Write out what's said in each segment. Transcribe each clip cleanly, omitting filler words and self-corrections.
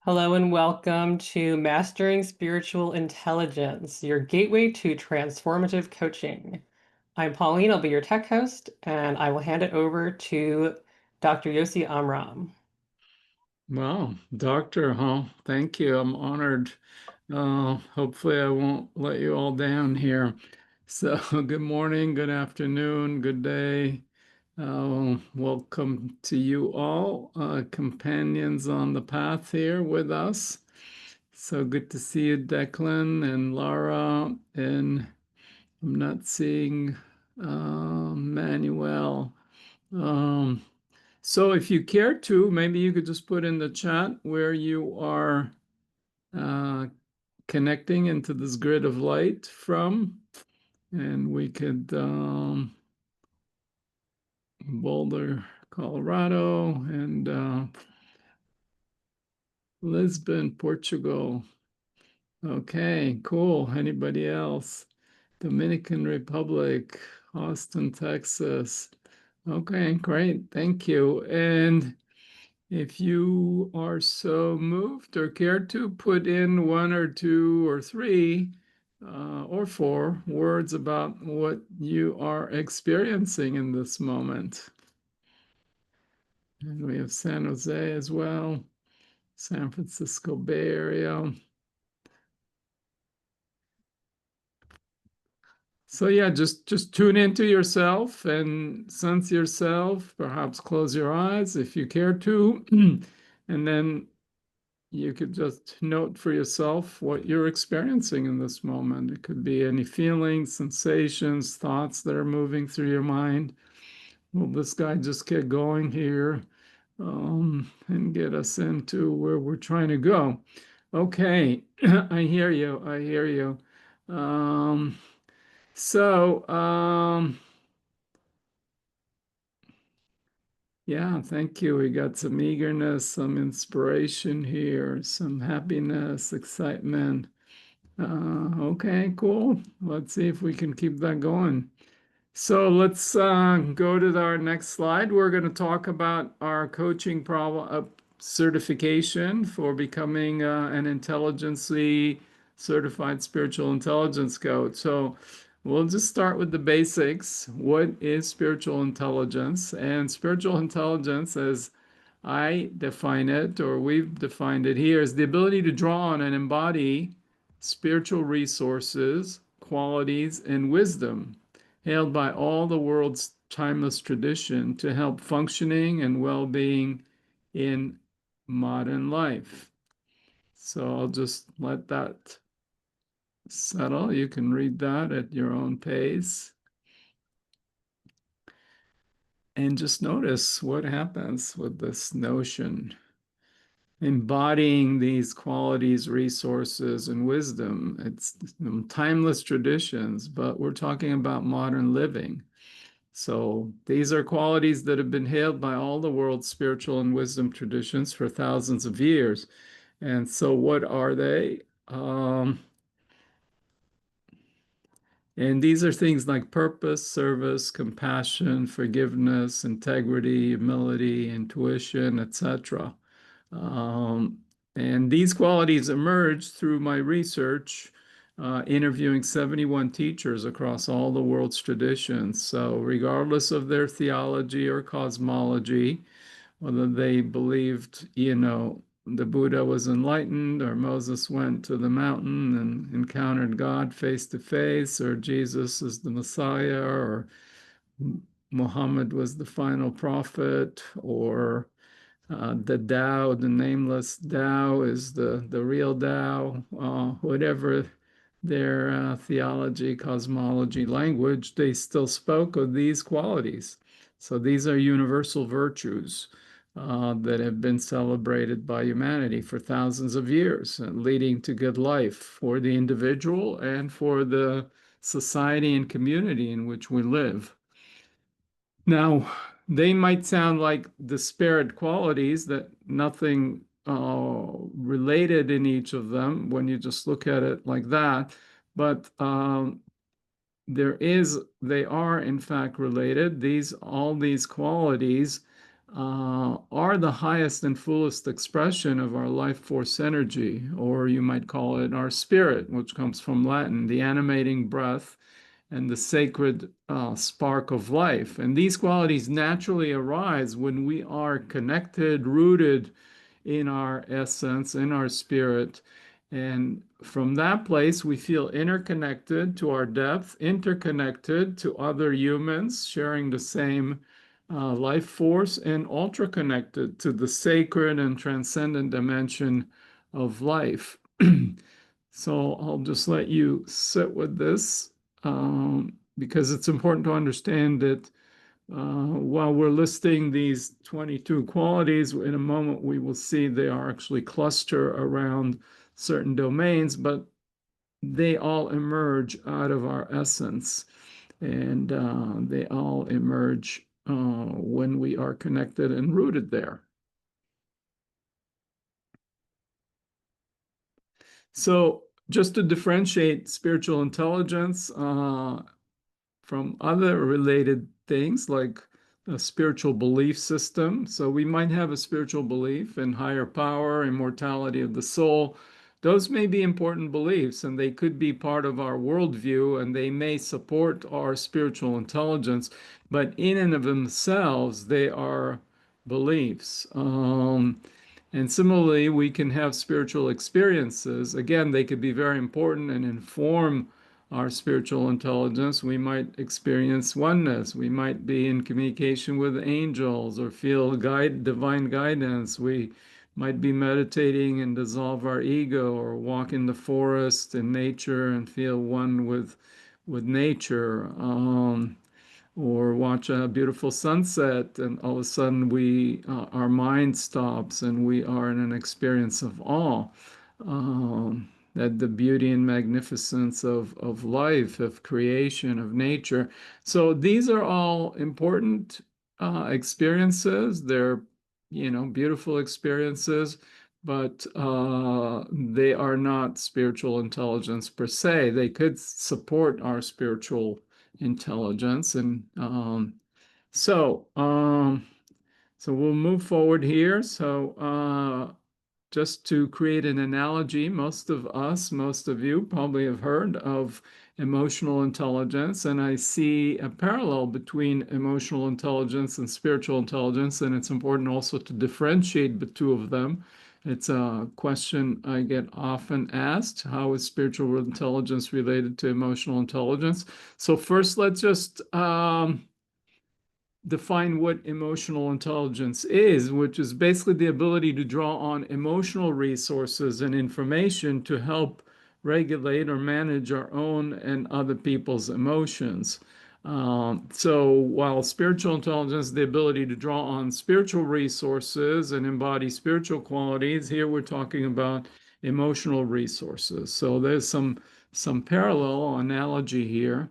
Hello and welcome to Mastering Spiritual Intelligence, your gateway to transformative coaching. I'm Pauline, I'll be your tech host, and I will hand it over to Dr. Yossi Amram. Wow, doctor, huh? Thank you. I'm honored. Hopefully, I won't let you all down here. So, good morning, good afternoon, good day. Welcome to you all, companions on the path here with us. So good to see you, Declan and Laura. And I'm not seeing Manuel. Um, so if you care to, maybe you could just put in the chat where you are uh, connecting into this grid of light from, and we could Boulder, Colorado, and Lisbon, Portugal. Okay, cool. Anybody else? Dominican Republic, Austin, Texas. Okay, great. Thank you. And if you are so moved or care to put in one or two or three or four words about what you are experiencing in this moment. And we have San Jose as well, San Francisco Bay Area. So yeah, just tune into yourself and sense yourself. Perhaps close your eyes if you care to, and then you could just note for yourself what you're experiencing in this moment. It could be any feelings, sensations, thoughts that are moving through your mind. Will this guy just get going here and get us into where we're trying to go? Okay, I hear you. I hear you. Um, so, yeah, thank you. We got some eagerness, some inspiration here, some happiness, excitement. Okay, cool. Let's see if we can keep that going. So let's go to our next slide. We're going to talk about our coaching problem certification for becoming an intelligently certified spiritual intelligence coach. So we'll just start with the basics. What is spiritual intelligence? And spiritual intelligence, as I define it, or we've defined it here, is the ability to draw on and embody spiritual resources, qualities, and wisdom hailed by all the world's timeless tradition to help functioning and well-being in modern life. So I'll just let that settle. You can read that at your own pace and just notice what happens with this notion. Embodying these qualities, resources, and wisdom. It's timeless traditions, but we're talking about modern living. So these are qualities that have been hailed by all the world's spiritual and wisdom traditions for thousands of years. And so, what are they? And these are things like purpose, service, compassion, forgiveness, integrity, humility, intuition, etc. Um, and these qualities emerged through my research, interviewing 71 teachers across all the world's traditions. So, regardless of their theology or cosmology, whether they believed, the Buddha was enlightened, or Moses went to the mountain and encountered God face to face, or Jesus is the Messiah, or Muhammad was the final prophet, or the Tao, the nameless Tao, is the real Tao, whatever their theology, cosmology, language, they still spoke of these qualities. So these are universal virtues that have been celebrated by humanity for thousands of years, leading to good life for the individual and for the society and community in which we live. Now, they might sound like disparate qualities that nothing related in each of them when you just look at it like that. But they are in fact related. All these qualities are the highest and fullest expression of our life force energy, or you might call it our spirit, which comes from Latin, the animating breath and the sacred spark of life. And these qualities naturally arise when we are connected, rooted in our essence, in our spirit. And from that place, we feel interconnected to our depth, interconnected to other humans sharing the same life force, and ultra connected to the sacred and transcendent dimension of life. So I'll just let you sit with this because it's important to understand that while we're listing these 22 qualities, in a moment we will see they are actually cluster around certain domains, but they all emerge out of our essence, and they all emerge when we are connected and rooted there. So, just to differentiate spiritual intelligence from other related things like a spiritual belief system. So we might have a spiritual belief in higher power, immortality of the soul. Those may be important beliefs and they could be part of our worldview and they may support our spiritual intelligence, but in and of themselves, they are beliefs. And similarly, we can have spiritual experiences. Again, they could be very important and inform our spiritual intelligence. We might experience oneness. We might be in communication with angels or feel divine guidance. We might be meditating and dissolve our ego or walk in the forest in nature and feel one with nature. Or watch a beautiful sunset and all of a sudden we our mind stops and we are in an experience of awe at the beauty and magnificence of life, of creation, of nature. So these are all important experiences. They're, beautiful experiences, but they are not spiritual intelligence per se. They could support our spiritual intelligence. And so, so we'll move forward here. So, just to create an analogy, most of us, most of you probably have heard of emotional intelligence, and I see a parallel between emotional intelligence and spiritual intelligence, and it's important also to differentiate the two of them. It's a question I get often asked. How is spiritual intelligence related to emotional intelligence? So first, let's just define what emotional intelligence is, which is basically the ability to draw on emotional resources and information to help regulate or manage our own and other people's emotions. So while spiritual intelligence is the ability to draw on spiritual resources and embody spiritual qualities, here we're talking about emotional resources. So there's some parallel analogy here.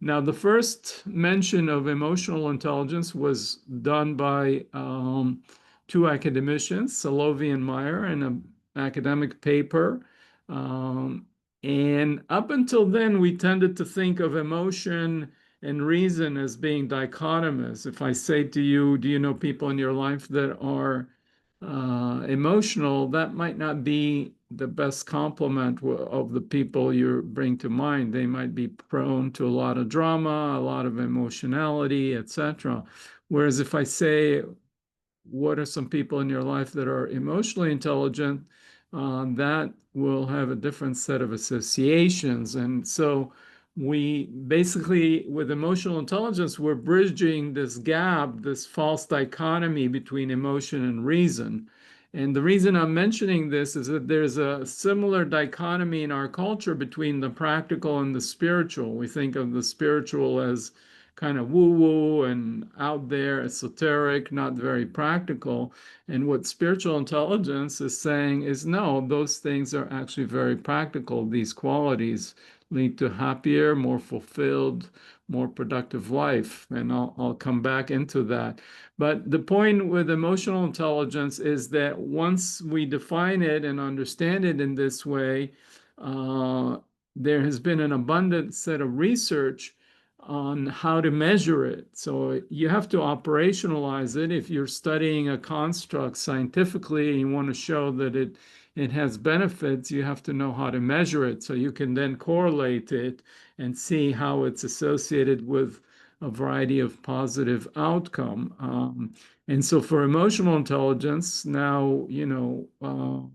Now, the first mention of emotional intelligence was done by two academicians, Salovey and Meyer, in an academic paper. Um, and up until then, we tended to think of emotion and reason as being dichotomous. If I say to you, do you know people in your life that are emotional, that might not be the best complement of the people you bring to mind. They might be prone to a lot of drama, a lot of emotionality, etc. Whereas if I say, what are some people in your life that are emotionally intelligent, that will have a different set of associations. And so we basically, with emotional intelligence, we're bridging this gap, this false dichotomy between emotion and reason. And the reason I'm mentioning this is that there's a similar dichotomy in our culture between the practical and the spiritual. We think of the spiritual as kind of woo-woo and out there, esoteric, not very practical. And what spiritual intelligence is saying is no, those things are actually very practical. These qualities lead to happier, more fulfilled, more productive life. And I'll come back into that. But the point with emotional intelligence is that once we define it and understand it in this way, there has been an abundant set of research on how to measure it. So you have to operationalize it. If you're studying a construct scientifically and you want to show that it has benefits, you have to know how to measure it. So you can then correlate it and see how it's associated with a variety of positive outcome. And so for emotional intelligence, now,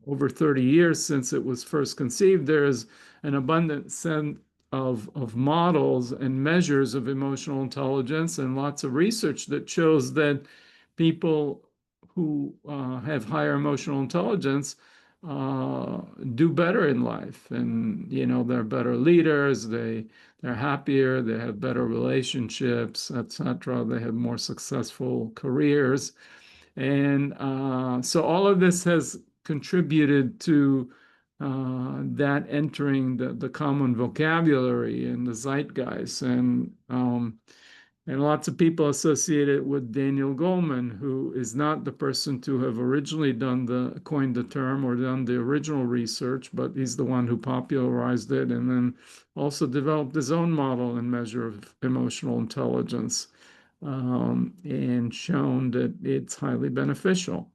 over 30 years since it was first conceived, there is an abundant sense of models and measures of emotional intelligence and lots of research that shows that people who have higher emotional intelligence do better in life, and they're better leaders, they're happier, they have better relationships, etc. They have more successful careers. And so all of this has contributed to that entering the common vocabulary and the zeitgeist. And lots of people associate it with Daniel Goleman, who is not the person to have originally coined the term or done the original research, but he's the one who popularized it and then also developed his own model and measure of emotional intelligence, and shown that it's highly beneficial.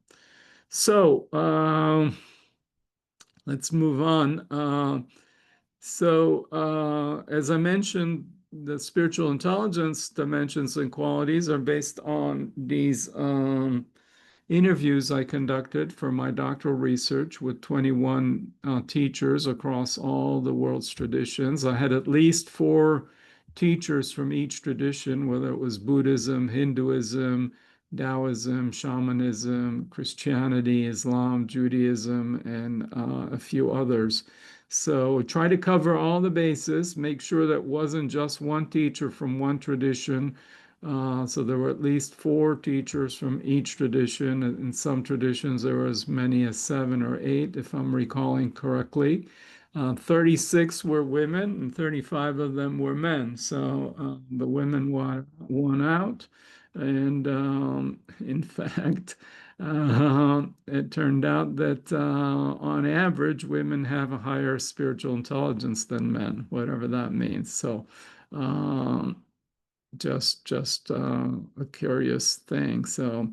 So let's move on. As I mentioned, the spiritual intelligence dimensions and qualities are based on these interviews I conducted for my doctoral research with 21 teachers across all the world's traditions. I had at least four teachers from each tradition, whether it was Buddhism, Hinduism, Taoism, shamanism, Christianity, Islam, Judaism, and a few others. So try to cover all the bases, make sure that wasn't just one teacher from one tradition. So there were at least four teachers from each tradition. In some traditions, there were as many as seven or eight, if I'm recalling correctly. 36 were women and 35 of them were men. So the women won out. And in fact, it turned out that on average, women have a higher spiritual intelligence than men, whatever that means. So um, just a curious thing. I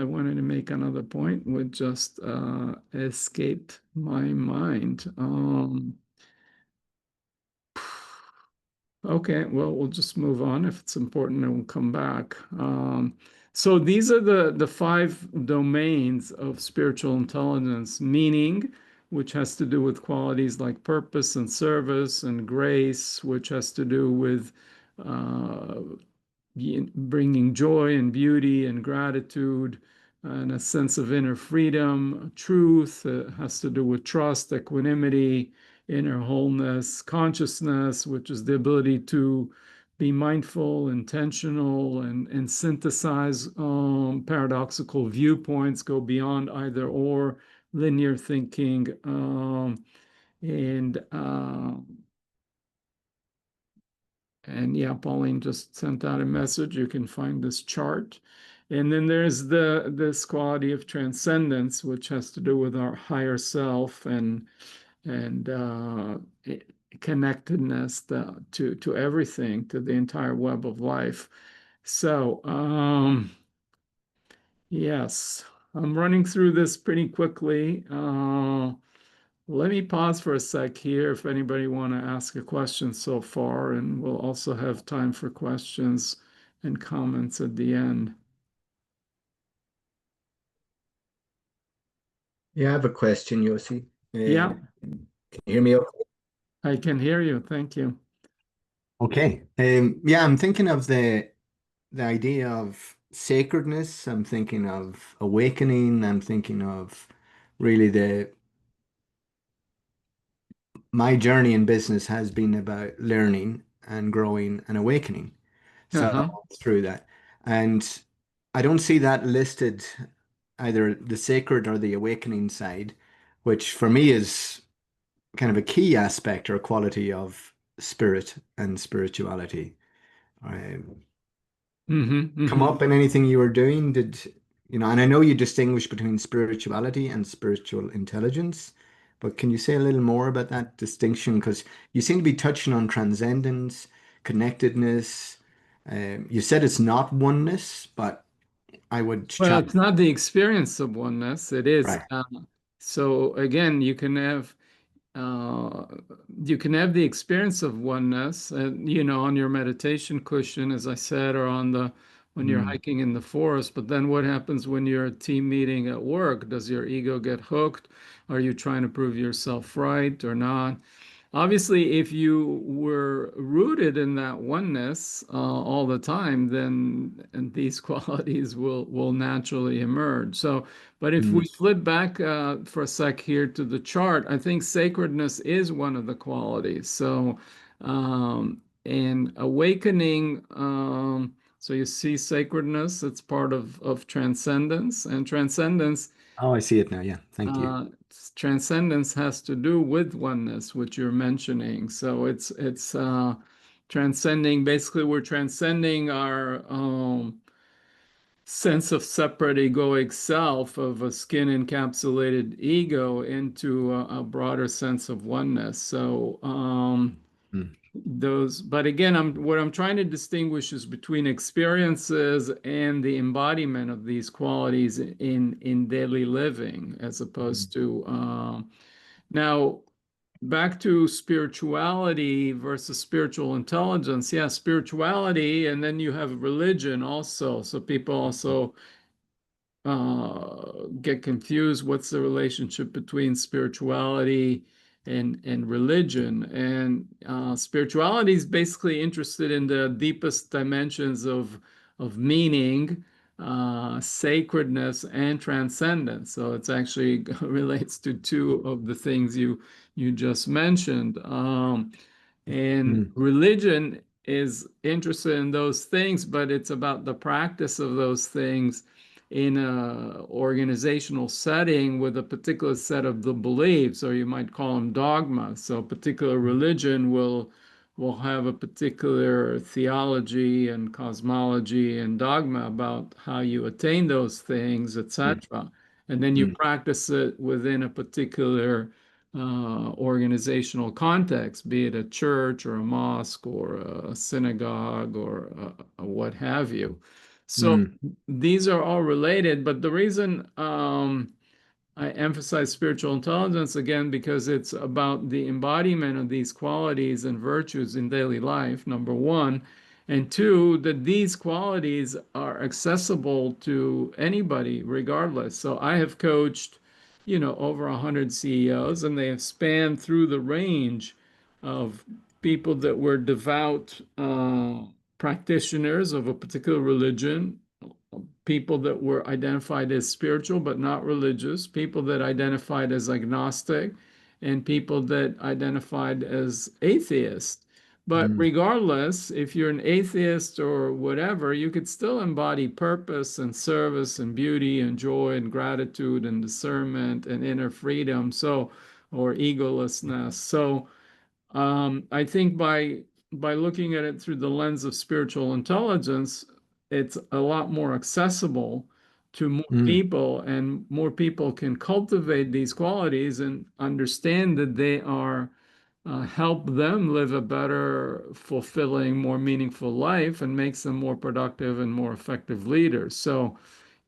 wanted to make another point, which just escaped my mind. Okay, well, we'll just move on. If it's important, then we'll come back. So these are the five domains of spiritual intelligence: meaning, which has to do with qualities like purpose and service; and grace, which has to do with uh, bringing joy and beauty and gratitude and a sense of inner freedom. Truth has to do with trust, equanimity, inner wholeness. Consciousness, which is the ability to be mindful, intentional, and synthesize paradoxical viewpoints, go beyond either or linear thinking, and yeah, Pauline just sent out a message. You can find this chart. And then there's this quality of transcendence, which has to do with our higher self and connectedness to everything, to the entire web of life. So yes, I'm running through this pretty quickly. Let me pause for a sec here if anybody want to ask a question so far, and we'll also have time for questions and comments at the end. Yeah, I have a question, Yossi. Yeah, Can you hear me okay? I can hear you. Thank you. Okay. Yeah, I'm thinking of the idea of sacredness. I'm thinking of awakening. I'm thinking of really the my journey in business has been about learning and growing and awakening. So Uh-huh. through that. And I don't see that listed either the sacred or the awakening side, which for me is kind of a key aspect or quality of spirit and spirituality. Um, Mm-hmm. Come Mm-hmm. up in anything you were doing? And I know you distinguish between spirituality and spiritual intelligence, But can you say a little more about that distinction? Because you seem to be touching on transcendence, connectedness. You said it's not oneness, but I would Well, challenge. it's not the experience of oneness. It is. Right. So again, uh, you can have the experience of oneness, and on your meditation cushion, as I said, or on the when you're Mm, hiking in the forest. But then what happens when you're at team meeting at work? Does your ego get hooked? Are you trying to prove yourself right or not? Obviously, if you were rooted in that oneness all the time, then and these qualities will naturally emerge. So, but if we mm. flip back for a sec here to the chart, I think sacredness is one of the qualities. So, and awakening. So you see sacredness, it's part of transcendence, and Oh, I see it now. Yeah. Thank you. uh, transcendence has to do with oneness, which you're mentioning. So it's transcending. Basically, we're transcending our sense of separate egoic self of a skin encapsulated ego into a broader sense of oneness. So Mm, but again, what I'm trying to distinguish is between experiences and the embodiment of these qualities in daily living, as mm. opposed to now back to spirituality versus spiritual intelligence. Yeah, spirituality, and then you have religion also. So people also get confused. What's the relationship between spirituality and religion? And spirituality is basically interested in the deepest dimensions of meaning, sacredness, and transcendence. So it's actually relates to two of the things you just mentioned. And Mm, religion is interested in those things, but it's about the practice of those things in a organizational setting with a particular set of the beliefs, or you might call them dogma. So a particular religion will have a particular theology and cosmology and dogma about how you attain those things, mm, etc. And then you mm, practice it within a particular organizational context, be it a church or a mosque or a synagogue or a what have you. So mm, these are all related, but the reason I emphasize spiritual intelligence again because it's about the embodiment of these qualities and virtues in daily life, number one. And two, that these qualities are accessible to anybody, regardless. So I have coached, over 100 CEOs, and they have spanned through the range of people that were devout practitioners of a particular religion, people that were identified as spiritual but not religious, people that identified as agnostic, and people that identified as atheist. But mm, regardless, if you're an atheist or whatever, you could still embody purpose and service and beauty and joy and gratitude and discernment and inner freedom. So, or egolessness. So, I think by looking at it through the lens of spiritual intelligence, it's a lot more accessible to more mm, people, and more people can cultivate these qualities and understand that they are help them live a better, fulfilling, more meaningful life and makes them more productive and more effective leaders. So,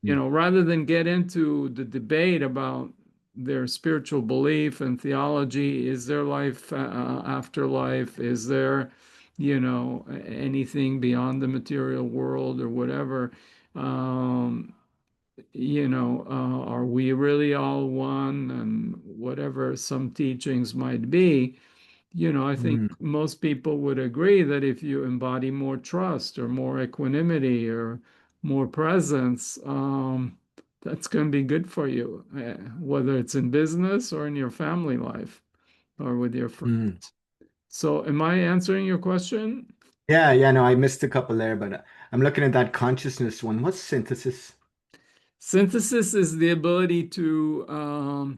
mm, rather than get into the debate about their spiritual belief and theology, is there life after life? Is there, anything beyond the material world or whatever? Um, are we really all one? And whatever some teachings might be, I think mm, most people would agree that if you embody more trust or more equanimity or more presence, that's going to be good for you, whether it's in business or in your family life or with your friends. mm. So, am I answering your question? Yeah, yeah, no, I missed a couple there, but I'm looking at that consciousness one. What's synthesis? Synthesis is the ability to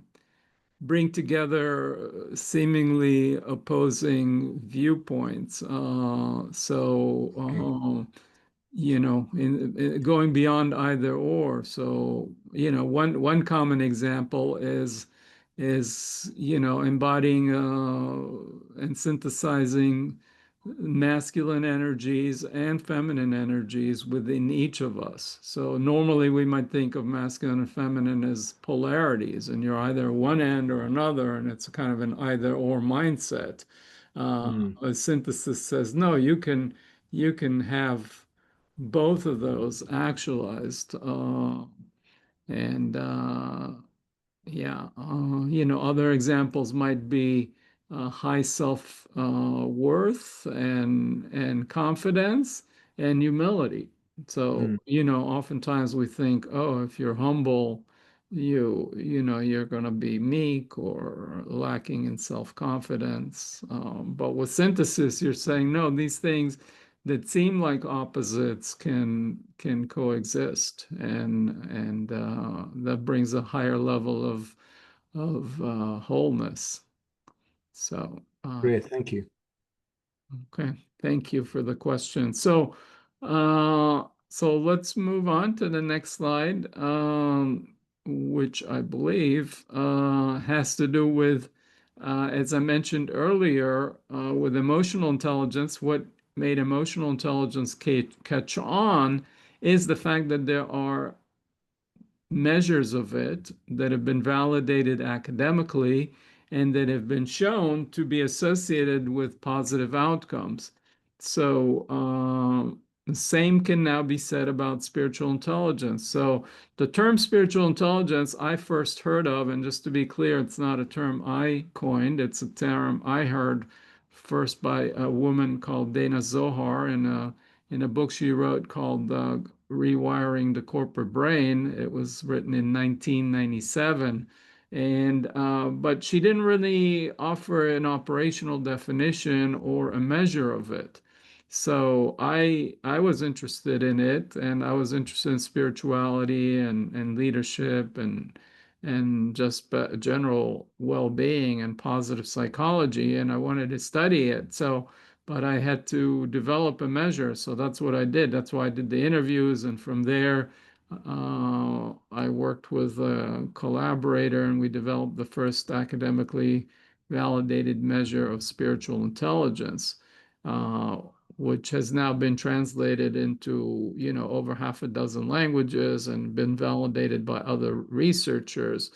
bring together seemingly opposing viewpoints. Okay. In going beyond either or. So, one common example is, embodying and synthesizing masculine energies and feminine energies within each of us. So normally we might think of masculine and feminine as polarities, and you're either one end or another, and it's kind of an either or mindset. Mm. A synthesis says, no, you can have both of those actualized, and yeah, other examples might be high self worth and confidence and humility. So, Mm. oftentimes we think, oh, if you're humble, you're going to be meek or lacking in self-confidence. But with synthesis, you're saying, no, these things that seem like opposites can coexist, and that brings a higher level of wholeness. So, Great, thank you. okay, thank you for the question. So let's move on to the next slide, which I believe has to do with, as I mentioned earlier, with emotional intelligence. What made emotional intelligence catch on is the fact that there are measures of it that have been validated academically and that have been shown to be associated with positive outcomes. So, the same can now be said about spiritual intelligence. So, the term spiritual intelligence I first heard of, and just to be clear, it's not a term I coined, it's a term I heard first by a woman called Dana Zohar in a book she wrote called Rewiring the Corporate Brain. It was written in 1997. And but she didn't really offer an operational definition or a measure of it. So I was interested in it, and I was interested in spirituality and leadership and just general well-being and positive psychology, and I wanted to study it. So but I had to develop a measure. So that's what I did. That's why I did the interviews. And from there, I worked with a collaborator and we developed the first academically validated measure of spiritual intelligence, uh, which has now been translated into, over half a dozen languages and been validated by other researchers.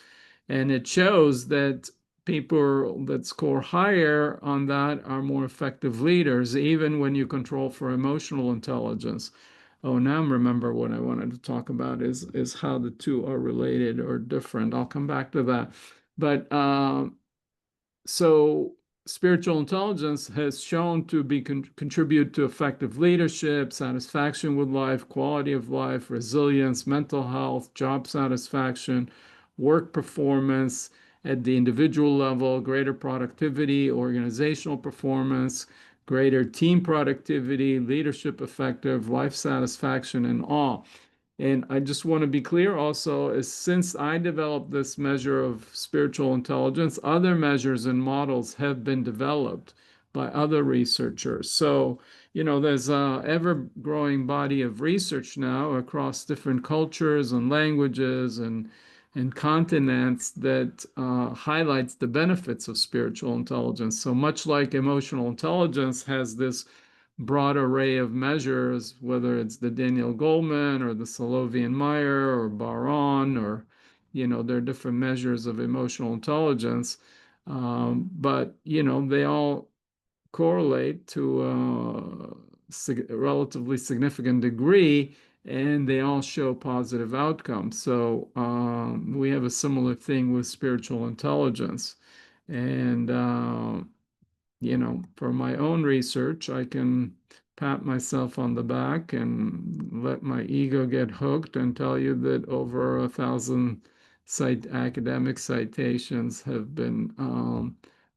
And it shows that people that score higher on that are more effective leaders, even when you control for emotional intelligence. Oh, now I remember what I wanted to talk about is how the two are related or different. I'll come back to that. But so spiritual intelligence has shown to be contribute to effective leadership, satisfaction with life, quality of life, resilience, mental health, job satisfaction, work performance at the individual level, greater productivity, organizational performance, greater team productivity, leadership effective, life satisfaction, and all. And I just want to be clear also, is since I developed this measure of spiritual intelligence, other measures and models have been developed by other researchers. So, there's a ever-growing body of research now across different cultures and languages and continents that highlights the benefits of spiritual intelligence. So much like emotional intelligence has this broad array of measures, whether it's the Daniel Goleman or the Solovey Meyer or Baron, or, there are different measures of emotional intelligence. But, they all correlate to a relatively significant degree, and they all show positive outcomes. So we have a similar thing with spiritual intelligence. And for my own research, I can pat myself on the back and let my ego get hooked and tell you that over 1,000 academic citations have been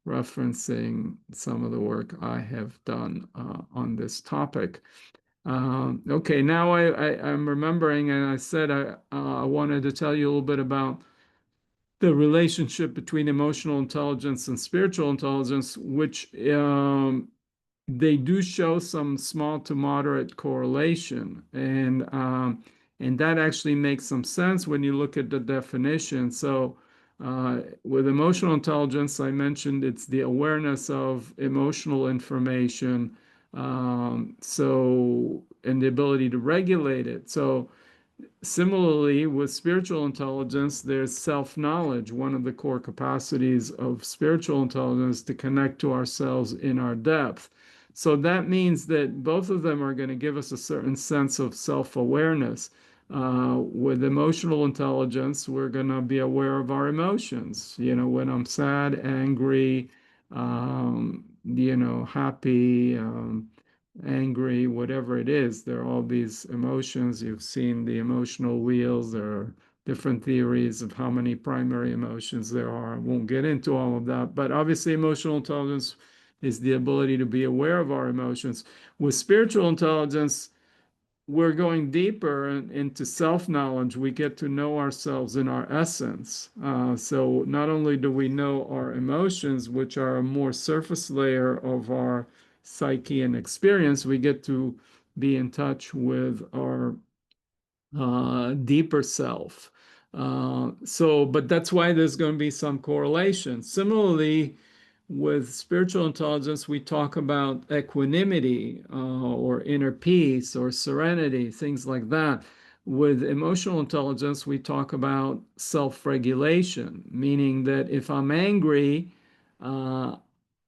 referencing some of the work I have done on this topic. Okay, now I'm remembering, and I said I wanted to tell you a little bit about the relationship between emotional intelligence and spiritual intelligence, which they do show some small to moderate correlation, and that actually makes some sense when you look at the definition. So, With emotional intelligence, I mentioned it's the awareness of emotional information, and the ability to regulate it. So similarly, with spiritual intelligence, there's self-knowledge, one of the core capacities of spiritual intelligence to connect to ourselves in our depth. So that means that both of them are going to give us a certain sense of self-awareness. With emotional intelligence, we're going to be aware of our emotions. When I'm sad, angry, happy, angry, whatever it is. There are all these emotions. You've seen the emotional wheels. There are different theories of how many primary emotions there are. I won't get into all of that, but obviously, emotional intelligence is the ability to be aware of our emotions. With spiritual intelligence, we're going deeper into self-knowledge. We get to know ourselves in our essence. So not only do we know our emotions, which are a more surface layer of our psyche and experience, we get to be in touch with our deeper self. But that's why there's going to be some correlation. Similarly, with spiritual intelligence, we talk about equanimity or inner peace or serenity, things like that. With emotional intelligence, we talk about self-regulation, meaning that if I'm angry, uh,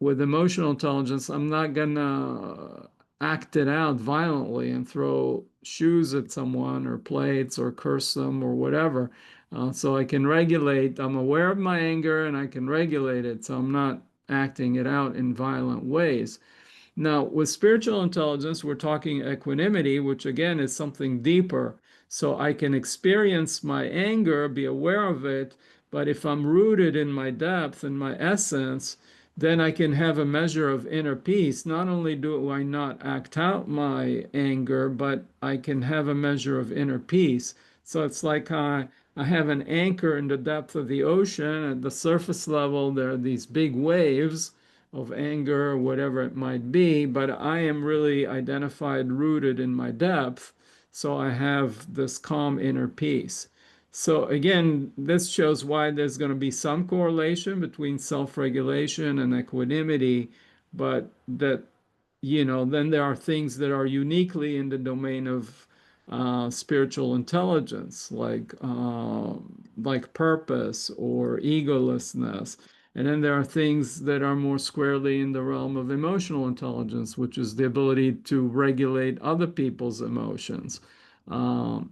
with emotional intelligence, I'm not gonna act it out violently and throw shoes at someone or plates or curse them or whatever. So I can regulate. I'm aware of my anger and I can regulate it. So I'm not acting it out in violent ways. Now, with spiritual intelligence, we're talking equanimity, which again is something deeper. So I can experience my anger, be aware of it, but if I'm rooted in my depth and my essence, then I can have a measure of inner peace. Not only do I not act out my anger, but I can have a measure of inner peace. So it's like I have an anchor in the depth of the ocean. At the surface level, there are these big waves of anger or whatever it might be, but I am really identified, rooted in my depth. So I have this calm inner peace. So again, this shows why there's going to be some correlation between self-regulation and equanimity, but that, then there are things that are uniquely in the domain of spiritual intelligence, like purpose or egolessness. And then there are things that are more squarely in the realm of emotional intelligence, which is the ability to regulate other people's emotions. I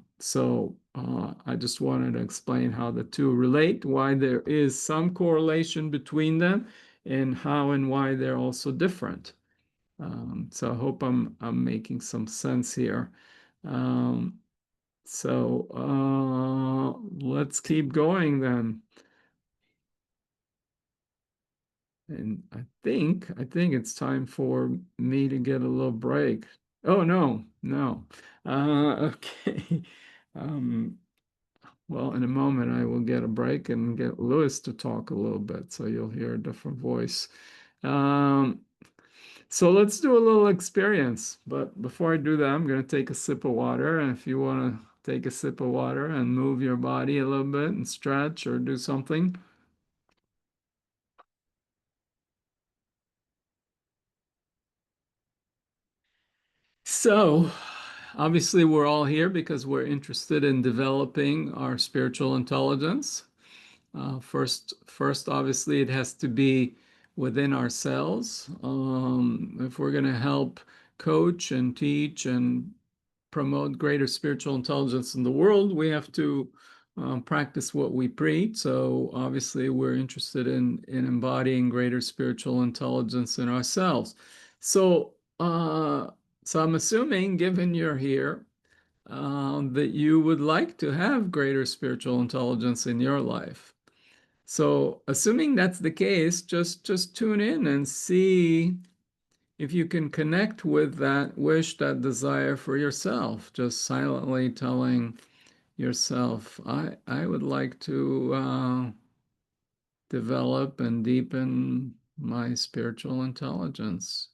just wanted to explain how the two relate, why there is some correlation between them, and how and why they're also different. So I hope I'm making some sense here. Um, let's keep going then. And I think it's time for me to get a little break. Oh no, no. Okay. Um, well, in a moment I will get a break and get Lewis to talk a little bit, so you'll hear a different voice. Um, so let's do a little experience. But before I do that, I'm going to take a sip of water. And if you want to take a sip of water and move your body a little bit and stretch or do something. So, obviously, we're all here because we're interested in developing our spiritual intelligence. First, obviously, it has to be within ourselves. If we're going to help coach and teach and promote greater spiritual intelligence in the world, we have to practice what we preach. So, obviously, we're interested in embodying greater spiritual intelligence in ourselves. So, uh, so I'm assuming, given you're here, that you would like to have greater spiritual intelligence in your life. So, assuming that's the case, just tune in and see if you can connect with that wish, that desire for yourself. Just silently telling yourself, I would like to develop and deepen my spiritual intelligence.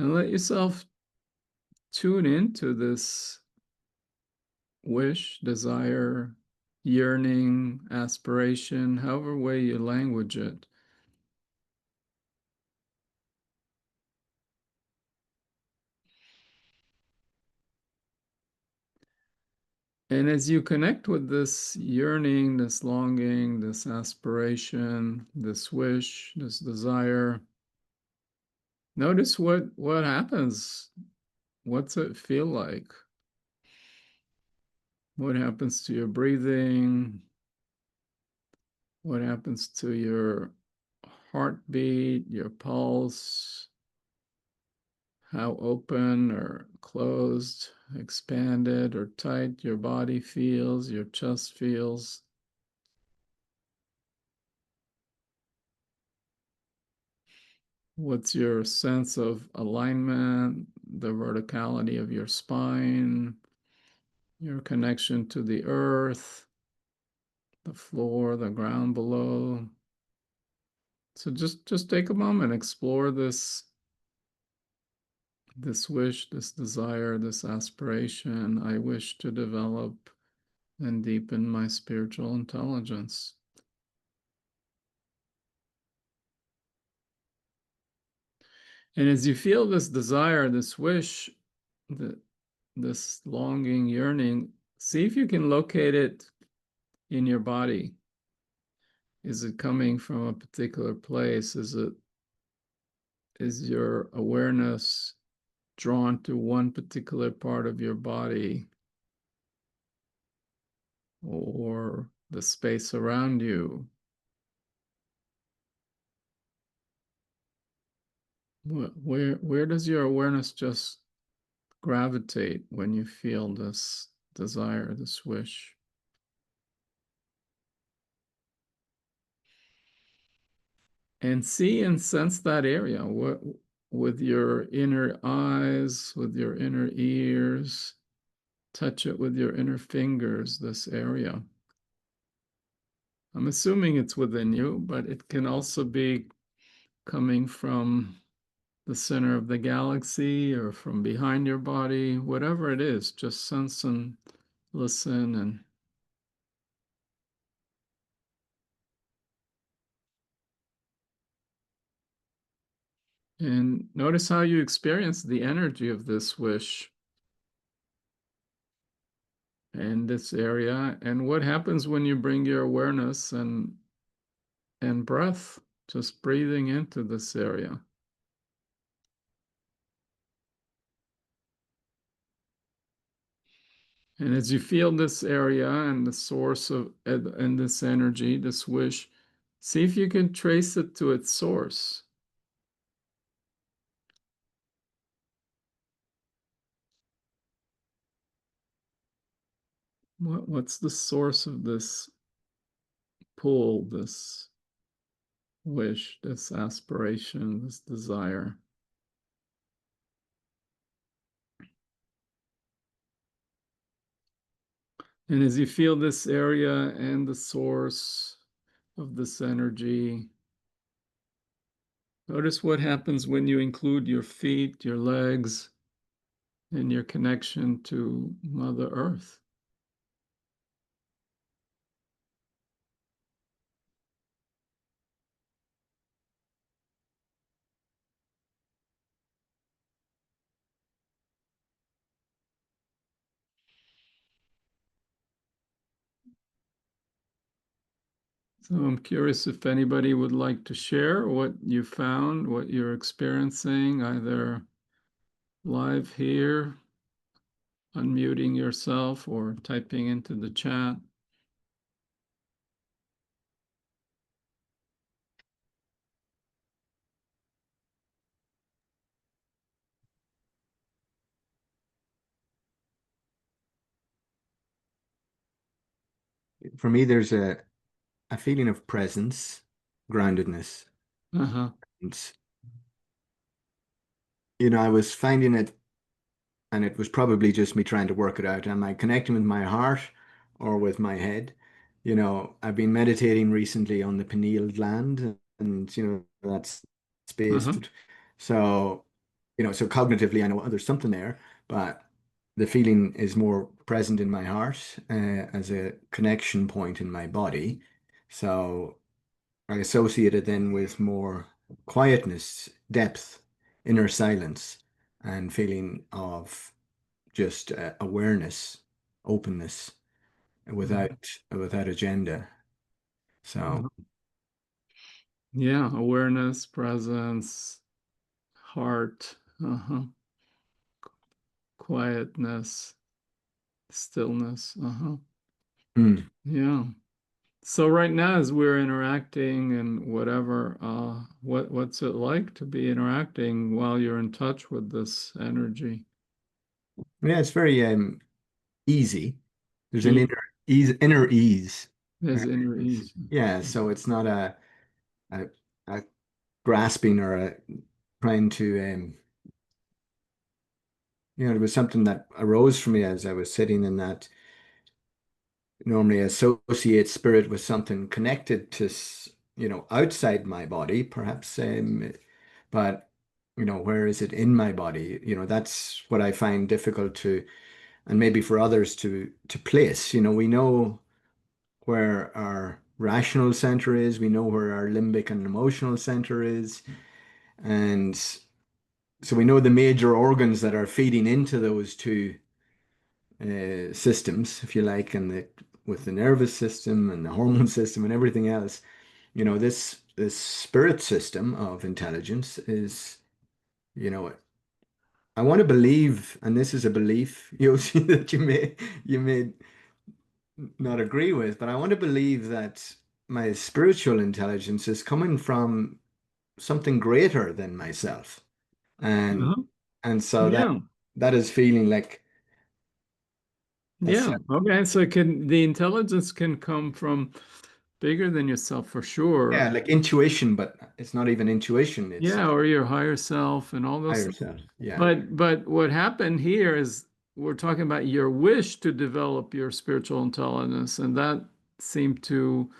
And let yourself tune into this wish, desire, yearning, aspiration, however way you language it. And as you connect with this yearning, this longing, this aspiration, this wish, this desire, notice what happens. What's it feel like? What happens to your breathing? What happens to your heartbeat, your pulse? How open or closed, expanded or tight your body feels, your chest feels. What's your sense of alignment, the verticality of your spine, your connection to the earth, the floor, the ground below? So just take a moment, explore this wish, this desire, this aspiration. I wish to develop and deepen my spiritual intelligence. And as you feel this desire, this wish, this longing, yearning, see if you can locate it in your body. Is it coming from a particular place? Is your awareness drawn to one particular part of your body or the space around you? Where does your awareness just gravitate when you feel this desire, this wish? And see and sense that area with your inner eyes, with your inner ears. Touch it with your inner fingers, this area. I'm assuming it's within you, but it can also be coming from the center of the galaxy or from behind your body, whatever it is, just sense and listen and notice how you experience the energy of this wish in this area and what happens when you bring your awareness and breath, just breathing into this area. And as you feel this area and the source of and this energy, this wish, see if you can trace it to its source. What's the source of this pull, this wish, this aspiration, this desire? And as you feel this area and the source of this energy, notice what happens when you include your feet, your legs, and your connection to Mother Earth. So I'm curious if anybody would like to share what you found, what you're experiencing, either live here, unmuting yourself, or typing into the chat. For me, there's a feeling of presence, groundedness. Uh-huh. And, you know, I was finding it, and it was probably just me trying to work it out. Am I connecting with my heart or with my head? You know, I've been meditating recently on the pineal gland, and, you know, that's space. Uh-huh. So so cognitively, I know there's something there, but the feeling is more present in my heart as a connection point in my body. So I associate it then with more quietness, depth, inner silence, and feeling of just awareness, openness, Mhm. without agenda. So Uh-huh. Yeah, awareness, presence, heart, uh-huh. Quietness, stillness, uh-huh. mm, Yeah. So right now, as we're interacting and whatever, what's it like to be interacting while you're in touch with this energy? yeah, it's very easy. There's an E inner ease. as And inner ease. yeah, so it's not a, a grasping or a trying to it was something that arose for me as I was sitting in that normally associate spirit with something connected to outside my body, perhaps but where is it in my body? That's what I find difficult to, and maybe for others to place. We know where our rational center is, we know where our limbic and emotional center is, and so we know the major organs that are feeding into those two systems, if you like, and with the nervous system and the hormone system and everything else. This spirit system of intelligence is, you know, I want to believe, and this is a belief, Yoshi, that you may not agree with, but I want to believe that my spiritual intelligence is coming from something greater than myself. And Uh-huh. and so that Yeah. that is feeling like a Yeah. Okay. So the intelligence can come from bigger than yourself for yeah, sure. like intuition, but it's not even intuition, it's Yeah, or your higher self and all those higher things. self. Yeah, But what happened here is we're talking about your wish to develop your spiritual intelligence, and that seemed to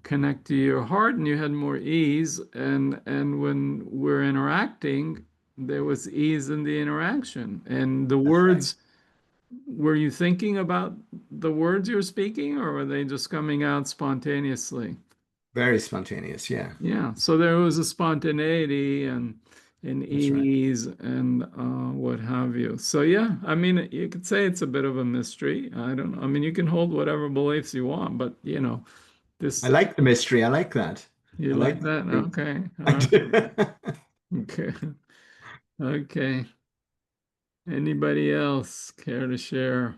connect to your heart, and you had more ease. And when we're interacting, there was ease in the interaction. And the that's right. words, were you thinking about the words you're speaking, or were they just coming out spontaneously? Very spontaneous. Yeah, Yeah, so there was a spontaneity and that's right. ease and what have you. So yeah, I mean, you could say it's a bit of a mystery. I don't know. I mean, you can hold whatever beliefs you want, but I this like the mystery. I like that. you I like like the that? mystery. Okay, all I right, do. okay, okay. Anybody else care to share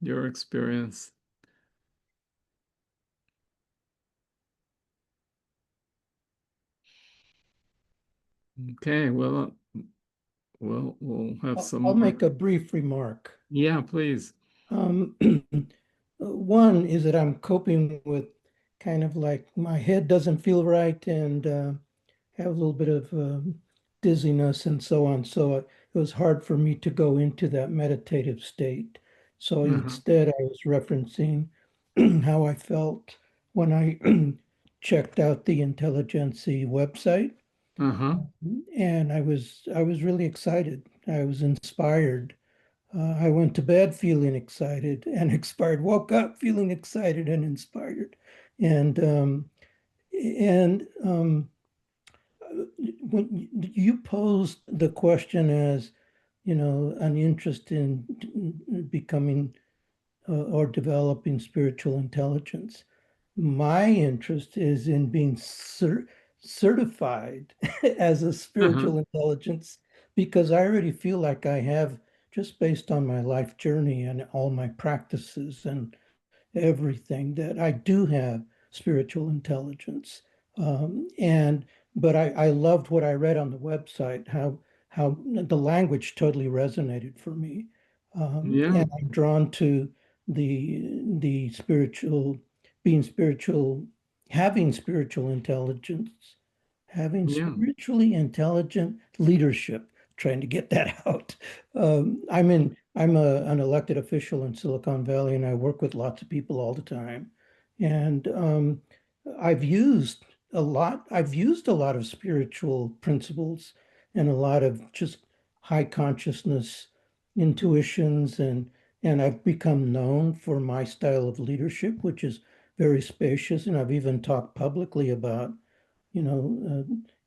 your experience? Okay, well, we'll have I'll some more. make a brief remark. Yeah, please. Um, one is that I'm coping with kind of like my head doesn't feel right and have a little bit of dizziness and so on. So it was hard for me to go into that meditative state. So Uh-huh. instead, I was referencing how I felt when I checked out the Intelligentsia website, Uh-huh. and I was really excited. I was inspired. I went to bed feeling excited and inspired, woke up feeling excited and inspired. And and when you posed the question as, an interest in becoming or developing spiritual intelligence, my interest is in being certified as a Uh-huh. spiritual intelligence because I already feel like I have, just based on my life journey and all my practices and everything, that I do have spiritual intelligence. And but I loved what I read on the website, how the language totally resonated for me. Yeah. And I'm drawn to the spiritual, being spiritual, having spiritual intelligence, having Yeah. spiritually intelligent leadership, trying to get that out. I'm an elected official in Silicon Valley, and I work with lots of people all the time. And I've used I've used a lot of spiritual principles and a lot of just high consciousness intuitions, and I've become known for my style of leadership, which is very spacious. And I've even talked publicly about,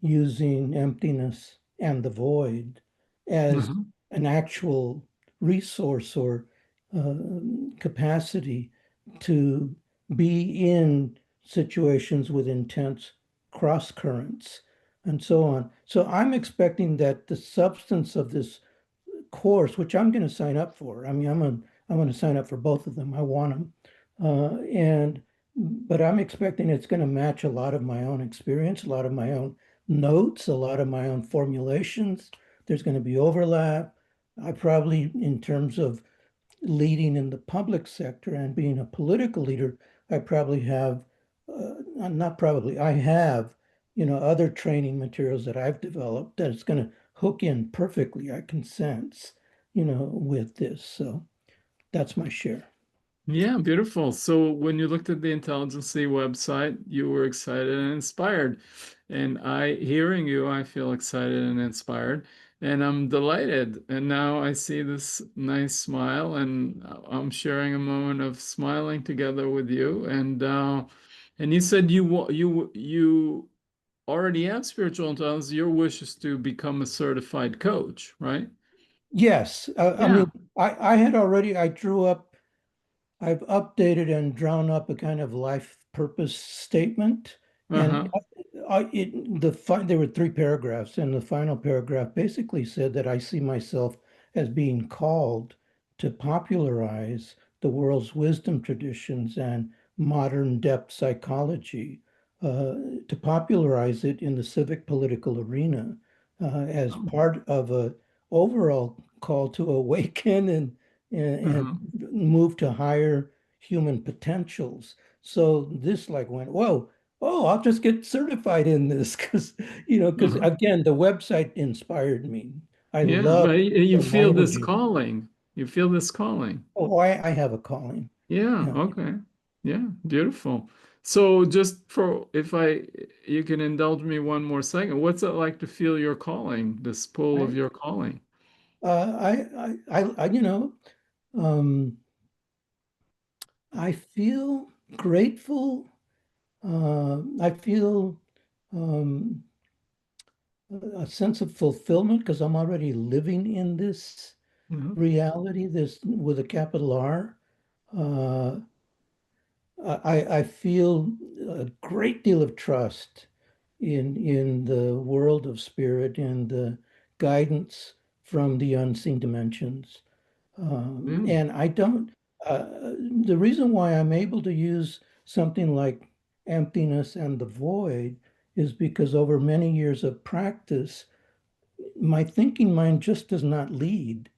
using emptiness and the void as Uh-huh. an actual resource or uh, capacity to be in situations with intense cross currents and so on. So I'm expecting that the substance of this course, which I'm going to sign up for. I mean, I'm going to sign up for both of them. I want them, and but I'm expecting it's going to match a lot of my own experience, a lot of my own notes, a lot of my own formulations. There's going to be overlap. I probably, in terms of leading in the public sector and being a political leader, I probably have, not probably, I have, other training materials that I've developed that it's going to hook in perfectly, I can sense, with this. So that's my share. Yeah, beautiful. So when you looked at the Intelligency website, you were excited and inspired. And hearing you, I feel excited and inspired. And I'm delighted. And now I see this nice smile, and I'm sharing a moment of smiling together with you. And you said you already have spiritual intelligence. Your wish is to become a certified coach, right? Yes, I Yeah. mean, I had already, I drew up I've updated and drawn up a kind of life purpose statement, and Uh-huh. there were three paragraphs, and the final paragraph basically said that I see myself as being called to popularize the world's wisdom traditions and modern depth psychology, to popularize it in the civic political arena, as Oh. part of a overall call to awaken and Uh-huh. move to higher human potentials. So this like went, whoa, oh, I'll just get certified in this because Uh-huh. again, the website inspired me. I Yeah, love but you the feel this language. calling. You feel this calling. Oh, I have a calling. Yeah, Yeah. okay. Yeah, beautiful. So just for if you can indulge me one more second, what's it like to feel your calling, this pull of I, your calling? um, I feel grateful. I feel um, a sense of fulfillment because I'm already living in this Mhm. reality, this with a capital R. Uh, I feel a great deal of trust in the world of spirit and the guidance from the unseen dimensions. Mm, And I don't, the reason why I'm able to use something like emptiness and the void is because over many years of practice, my thinking mind just does not lead.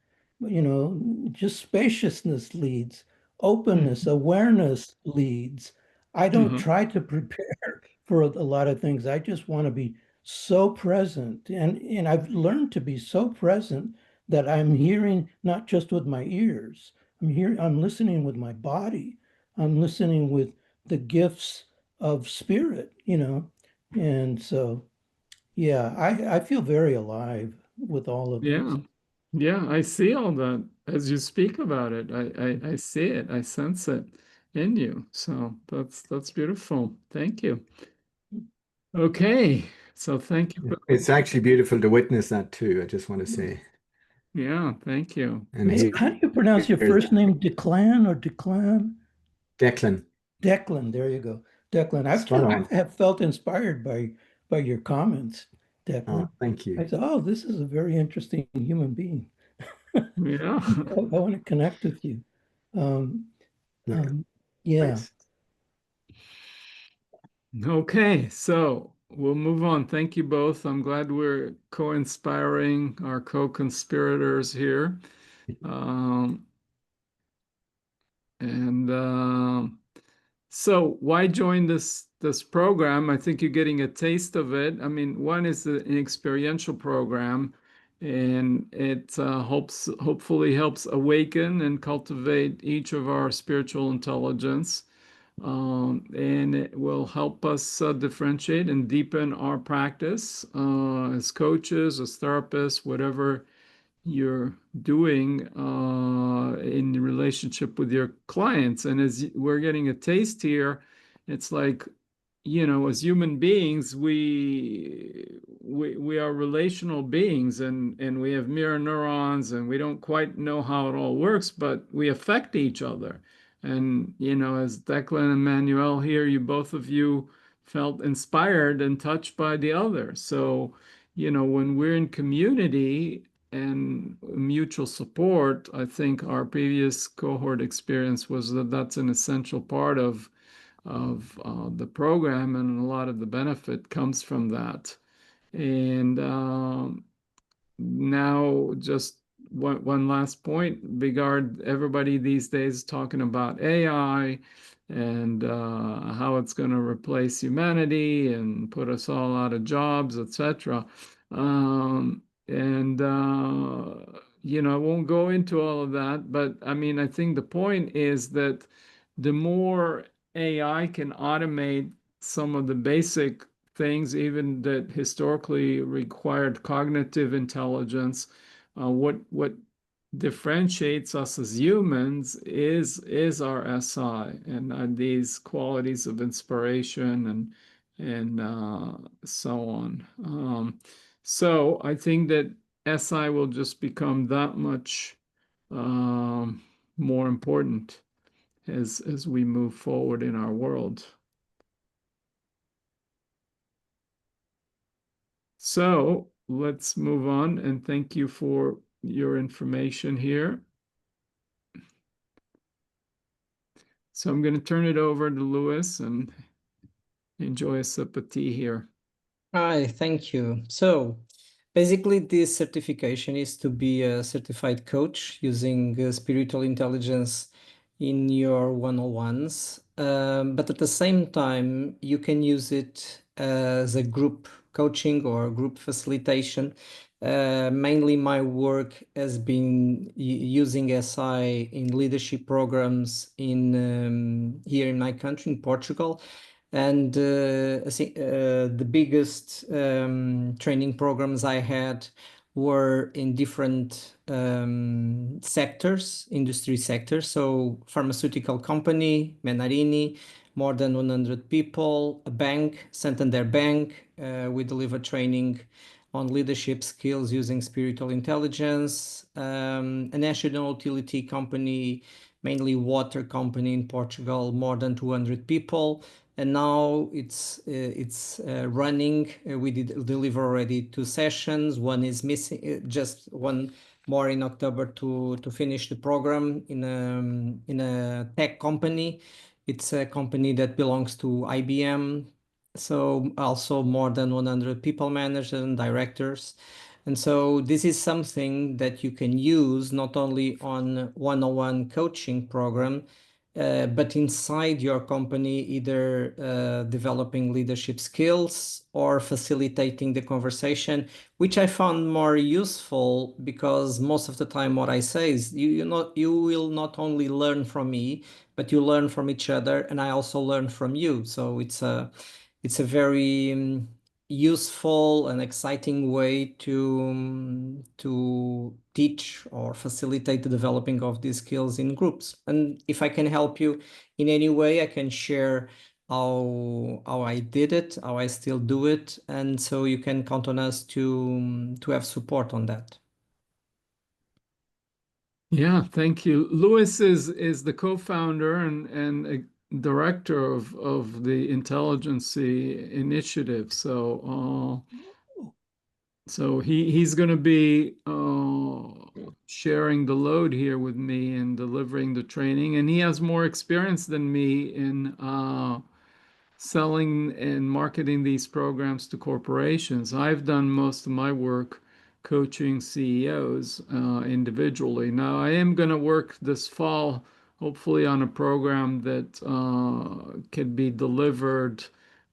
Just spaciousness leads, openness, mhm, awareness leads. I don't mhm, try to prepare for a lot of things. I just want to be so present. And I've learned to be so present that I'm hearing not just with my ears. I'm listening with my body. I'm listening with the gifts of spirit. And so yeah, I feel very alive with all of yeah. this. Yeah, I see all that as you speak about it. I see it. I sense it in you. So that's beautiful. Thank you. Okay. So thank you for It's actually beautiful to witness that too, I just want to say. yeah, thank you. And How do you pronounce your here's first name? Declan or Declan? Declan. Declan, there you go. Declan. Spot I on. have felt inspired by your comments, Oh, Declan. thank I you. thought, oh, this is a very interesting human being. Yeah. I want to connect with you. Um, Look, um, yeah. thanks. Okay, so we'll move on. Thank you both. I'm glad we're co-inspiring our co-conspirators here. Um, and So why join this program? I think you're getting a taste of it. I mean, one is an experiential program, and it hopefully helps awaken and cultivate each of our spiritual intelligence. And it will help us differentiate and deepen our practice as coaches, as therapists, whatever you're doing in relationship with your clients. And as we're getting a taste here, it's like, as human beings, we are relational beings, and we have mirror neurons, and we don't quite know how it all works, but we affect each other. And as Declan and Manuel here, you both of you felt inspired and touched by the other. So when we're in community and mutual support, I think our previous cohort experience was that that's an essential part of the program, and a lot of the benefit comes from that. And now, just one last point regard everybody these days talking about AI and how it's going to replace humanity and put us all out of jobs, etc. And I won't go into all of that, but I mean, I think the point is that the more AI can automate some of the basic things, even that historically required cognitive intelligence, what differentiates us as humans is our SI and these qualities of inspiration and so on. So I think that SI will just become that much more important as we move forward in our world. So let's move on, and thank you for your information here. So I'm going to turn it over to Lewis and enjoy a sip of tea here. Hi, thank you. So basically, this certification is to be a certified coach using spiritual intelligence in your one-on-ones. But at the same time, you can use it as a group coaching or group facilitation. Mainly my work has been using SI in leadership programs here in my country, in Portugal. And I think the biggest training programs I had were in different sectors, industry sectors. So pharmaceutical company, Menarini, more than 100 people, a bank, Santander Bank. We deliver training on leadership skills using spiritual intelligence, a national utility company, mainly water company in Portugal, more than 200 people. And now it's running. We did deliver already 2 sessions. One is missing, just one more in October to finish the program in a tech company. It's a company that belongs to IBM. So also more than 100 people managers and directors. And so this is something that you can use not only on one-on-one coaching program, but inside your company, either developing leadership skills or facilitating the conversation, which I found more useful because most of the time what I say is you will not only learn from me, but you learn from each other, and I also learn from you. So it's a very useful and exciting way to teach or facilitate the developing of these skills in groups. And if I can help you in any way, I can share how I did it, how I still do it, and so you can count on us to have support on that. Yeah, thank you. Lewis is the co-founder and a director of the Intelligency Initiative. So he's going to be sharing the load here with me and delivering the training, and he has more experience than me in selling and marketing these programs to corporations. I've done most of my work coaching CEOs individually. Now, I am going to work this fall, hopefully, on a program that can be delivered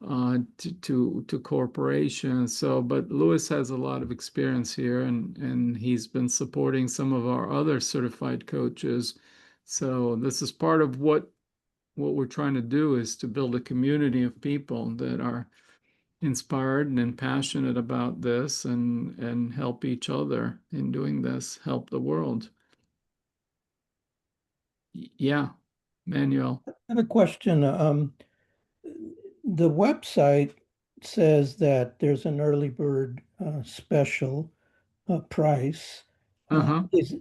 to corporations. So, but Lewis has a lot of experience here, and he's been supporting some of our other certified coaches. So, this is part of what we're trying to do is to build a community of people that are inspired and passionate about this and help each other in doing this, help the world. Yeah, Manuel. I have a question. The website says that there's an early bird special price. Uh-huh. Is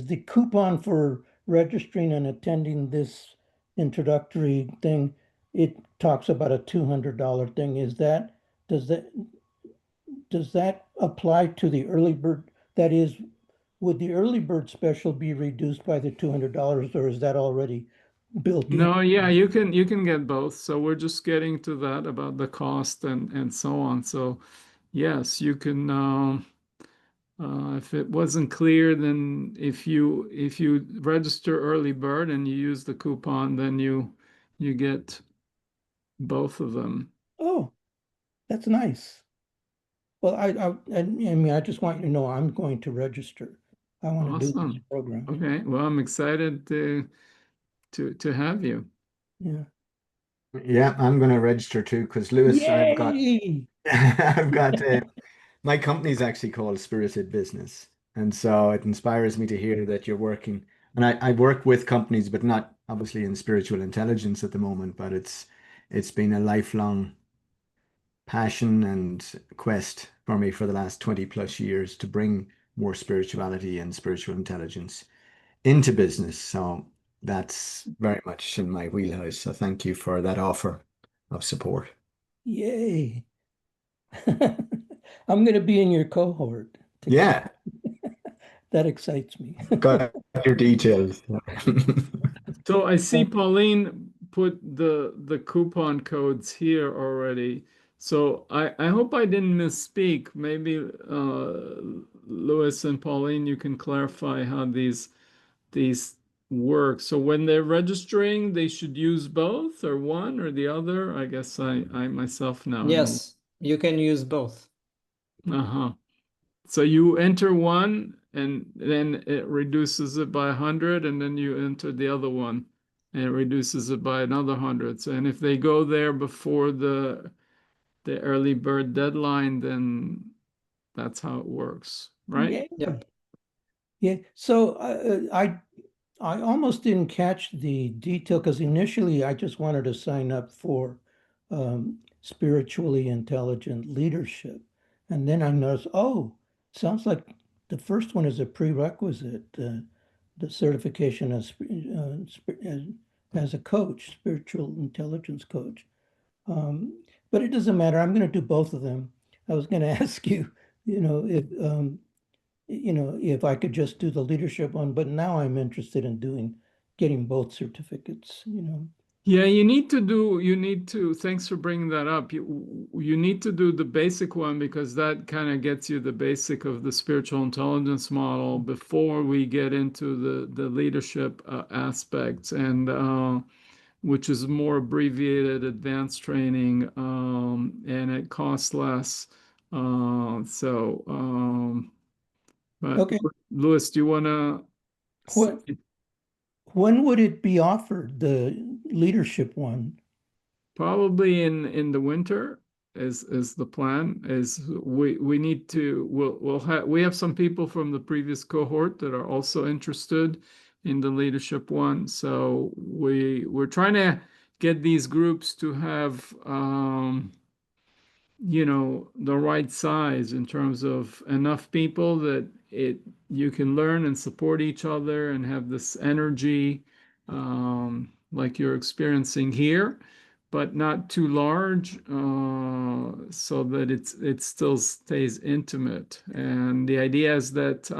the coupon for registering and attending this introductory thing? It talks about a $200 thing. Does that does that apply to the early bird? That is, would the early bird special be reduced by the $200, or is that already built in? No, yeah, you can get both. So we're just getting to that about the cost and so on. So yes, you can if it wasn't clear, then if you register early bird and you use the coupon, then you get both of them. Oh, that's nice. Well, I mean, I just want you to know I'm going to register. I want to do this Awesome. program. Okay. Well, I'm excited to have you. Yeah. Yeah, I'm going to register too because Lewis, Yay! I've got my company's actually called Spirited Business, and so it inspires me to hear that you're working. And I work with companies, but not obviously in spiritual intelligence at the moment. But it's been a lifelong passion and quest for me for the last 20 plus years to bring more spirituality and spiritual intelligence into business. So that's very much in my wheelhouse. So thank you for that offer of support. Yay! I'm going to be in your cohort together. Yeah, That excites me. got your details. So I see Pauline put the coupon codes here already. So I hope I didn't misspeak. Maybe Louis and Pauline, you can clarify how these work. So when they're registering, they should use both or one or the other. I guess I myself now know. Yes, you can use both. Uh-huh. So you enter one and then it reduces it by 100, and then you enter the other one and it reduces it by another 100. So, and if they go there before the early bird deadline, then that's how it works, right? Yeah. Yep. Yeah. So I almost didn't catch the detail because initially I just wanted to sign up for spiritually intelligent leadership. And then I noticed, oh, sounds like the first one is a prerequisite, the certification as a coach, spiritual intelligence coach. But it doesn't matter. I'm going to do both of them. I was going to ask you, if I could just do the leadership one, but now I'm interested in getting both certificates. Yeah, thanks for bringing that up. You need to do the basic one because that kind of gets you the basic of the spiritual intelligence model before we get into the leadership aspects and which is more abbreviated advanced training, and it costs less. But Okay. Louis, do you want to What, when would it be offered, the leadership one? probably in the winter is the plan is we need to we have some people from the previous cohort that are also interested in the leadership one, so we're trying to get these groups to have the right size in terms of enough people that you can learn and support each other and have this energy, like you're experiencing here, but not too large, so that it still stays intimate. And the idea is that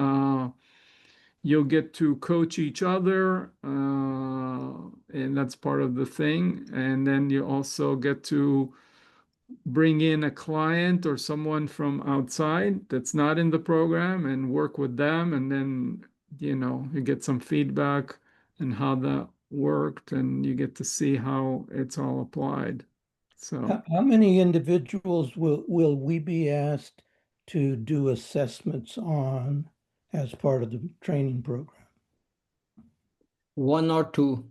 you'll get to coach each other, and that's part of the thing. And then you also get to bring in a client or someone from outside that's not in the program and work with them, and then you get some feedback and how that worked, and you get to see how it's all applied. So How many individuals will we be asked to do assessments on as part of the training program? One or two.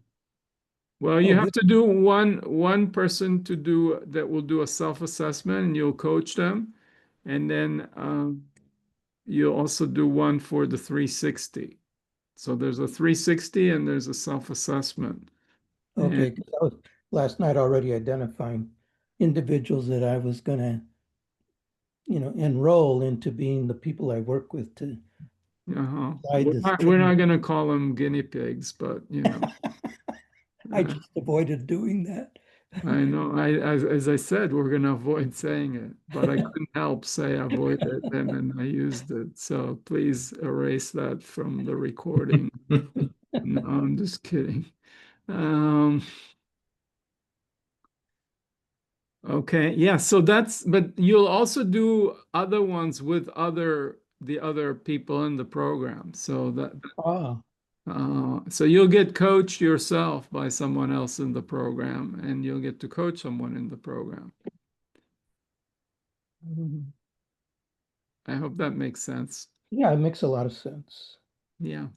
Well, Oh, you have good. to do one person to do that will do a self-assessment and you'll coach them. And then you'll also do one for the 360. So there's a 360 and there's a self-assessment. And Okay, 'cause I was last night already identifying individuals that I was gonna, enroll into being the people I work with to guide this we're training. not going to call them guinea pigs, but I uh, just avoided doing that. I know. As I said, we're going to avoid saying it, but I couldn't help say avoid it, and then I used it. So please erase that from the recording. No, I'm just kidding. Um, okay, yeah. So but you'll also do other ones with the other people in the program. So Ah, so you'll get coached yourself by someone else in the program, and you'll get to coach someone in the program. mm, I hope that makes sense. yeah, it makes a lot of sense. Yeah.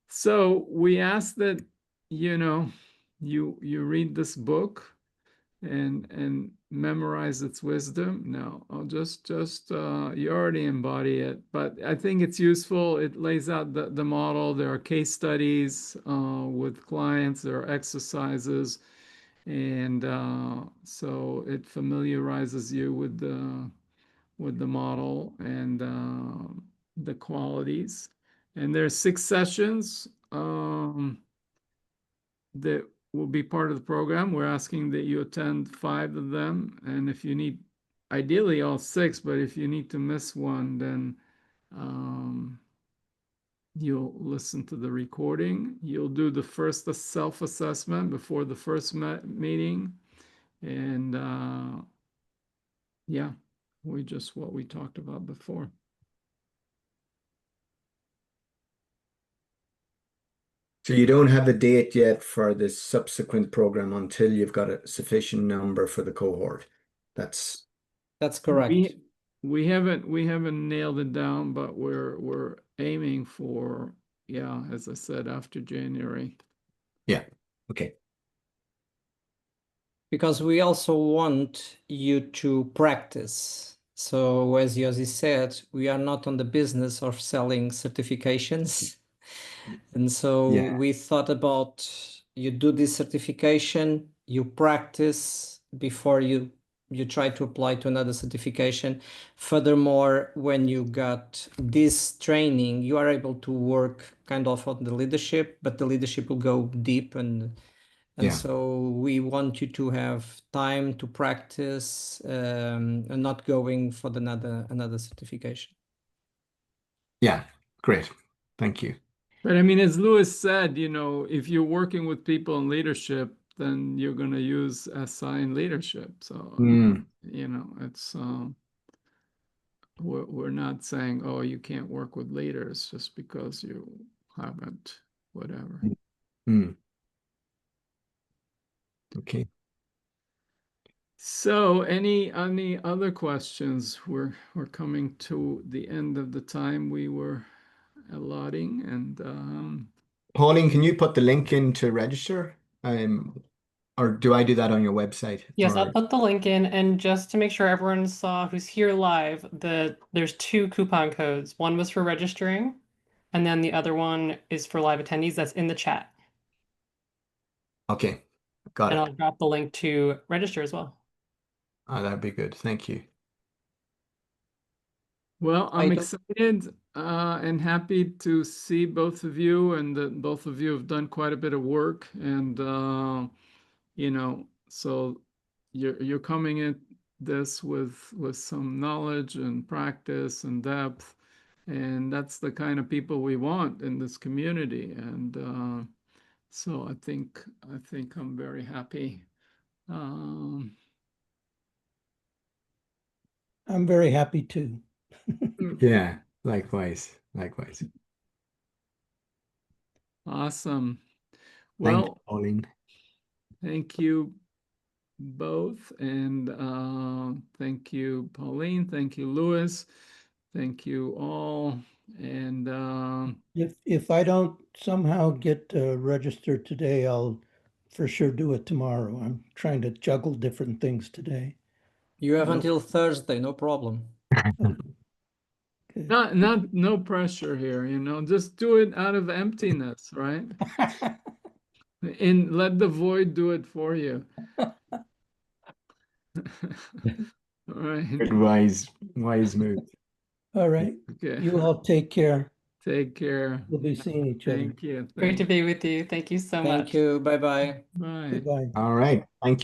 So we ask that, you know, you read this book and memorize its wisdom. No, I'll just you already embody it, but I think it's useful. It lays out the model. There are case studies with clients, there are exercises, and so it familiarizes you with the model and the qualities. And there's 6 sessions that will be part of the program. We're asking that you attend 5 of them, and if you need, ideally all 6, but if you need to miss one, then you'll listen to the recording. You'll do the first self-assessment before the first meeting, and yeah, what we talked about before. So you don't have a date yet for the subsequent program until you've got a sufficient number for the cohort. That's That's correct. We haven't nailed it down, but we're aiming for, yeah, as I said, after January. yeah. Okay. Because we also want you to practice. So, as Yossi said, we are not on the business of selling certifications. And so Yeah. we thought about you do this certification, you practice before you try to apply to another certification. Furthermore, when you got this training, you are able to work kind of on the leadership, but the leadership will go deep and Yeah. so we want you to have time to practice and not going for another certification. Yeah. Great. Thank you. But I mean, as Lewis said, if you're working with people in leadership, then you're going to use SI in leadership. So, Mm, it's we're not saying, oh, you can't work with leaders just because you haven't, whatever. mm. Okay. So, any other questions? We're coming to the end of the time we were allotting, and Pauline, can you put the link in to register? Or do I do that on your website? Yes, I'll Or put the link in, and just to make sure everyone saw who's here live, there's 2 coupon codes. One was for registering, and then the other one is for live attendees. That's in the chat. okay, got And it. I'll drop the link to register as well. Oh, that'd be good. Thank you. well, I I'm don't excited and happy to see both of you, and that both of you have done quite a bit of work, and so you're coming at this with some knowledge and practice and depth, and that's the kind of people we want in this community, and so I think I'm very happy. Um, I'm very happy too. Yeah, likewise. Likewise. awesome. Thanks, Well, Pauline. thank you both, and thank you, Pauline. Thank you, Louis. Thank you all And If I don't somehow get registered today, I'll for sure do it tomorrow. I'm trying to juggle different things today. You have no, until Thursday, no problem. Okay. no pressure here, just do it out of emptiness, right? And let the void do it for you. All right. Good, wise move. All right. Okay. You all take care. Take care. We'll be seeing each other. Thank you. Great to be with you. Thank you so Thank much. you. Bye bye. Bye. Goodbye. All right. Thank you.